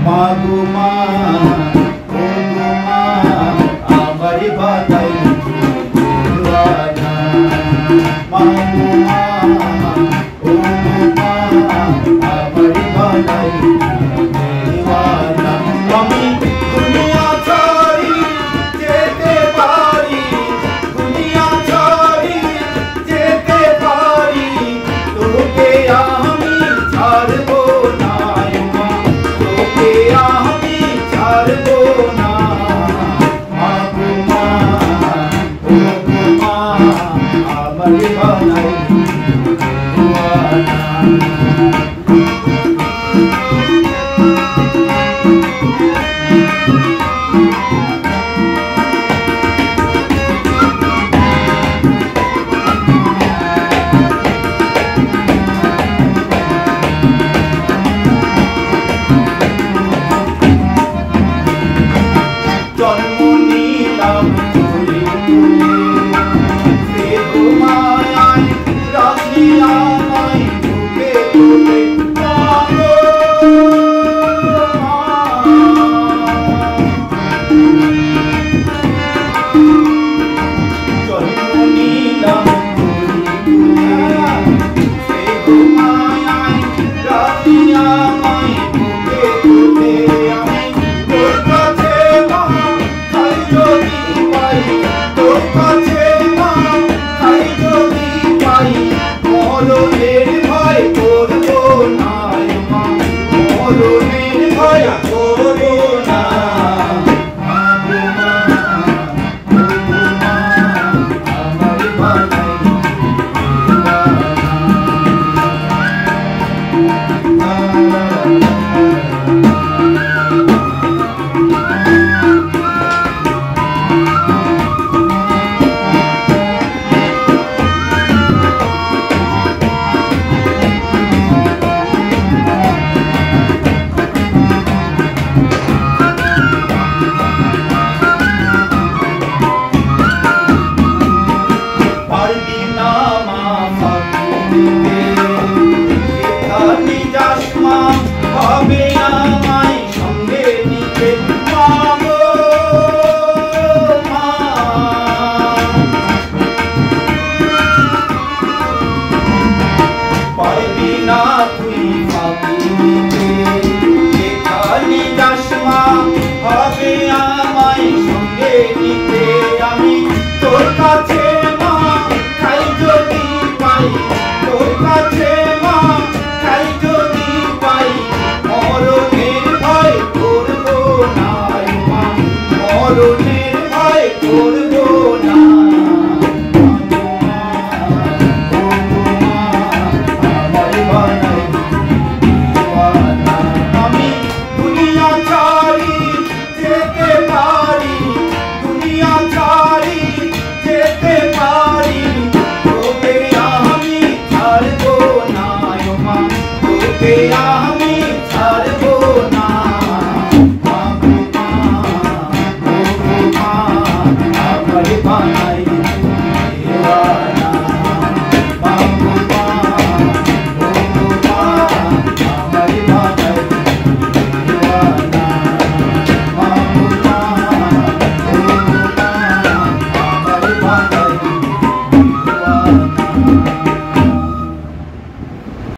মাগো মা ও গো মা আমার বাদাই দিওয়ানা মাগো মা ও গো মা আমার বাদাই দিওয়ানা আমি দুনিয়া ছাড়ি যেতে পারি দুনিয়া ছাড়ি যেতে পারি তোকে আমি ছাড়বো না মা তোকে আমি ছাড়বো না মাগো মা ও গো মা আমার বানাই দিওয়ানা জন্ম নিলাম তুলে তুলে দেহ মায়ায় রাখি আমায় বুকে তুলে মাগো মা জন্ম নিলাম তুলে তুলে দেহ মায়ায় রাখি আমায় বুকে তুলে আমি তোর কাছে খাই যদি পাই তোর কাছে মা খাই যদি পাই মরণের ভয় করবো না মা মরণের ভয় করবো না মাগো মা ও গো মা আমার বানাই পারবি না মা ফাঁকি দিতে যেখানে যাস মা হবে আমায় সঙ্গে নিতে মাগো মা পারবি না তুই ফাঁকি দিতে যেখানে যাস মা হবে আমায় সঙ্গে নিতে আমি তোর কাছে মা খাই যদি পাই তোর কাছে মা খাই যদি পাই মরণের ভয় করবো না মা মরণের ভয় করবো না মাগো মা ও গো মা আমার বানাই দিওয়ানা আমি দুনিয়া ছাড়ি যেতে পারি দুনিয়া ছাড়ি যেতে পারি তোকে আমি ছাড়বো না মা তোকে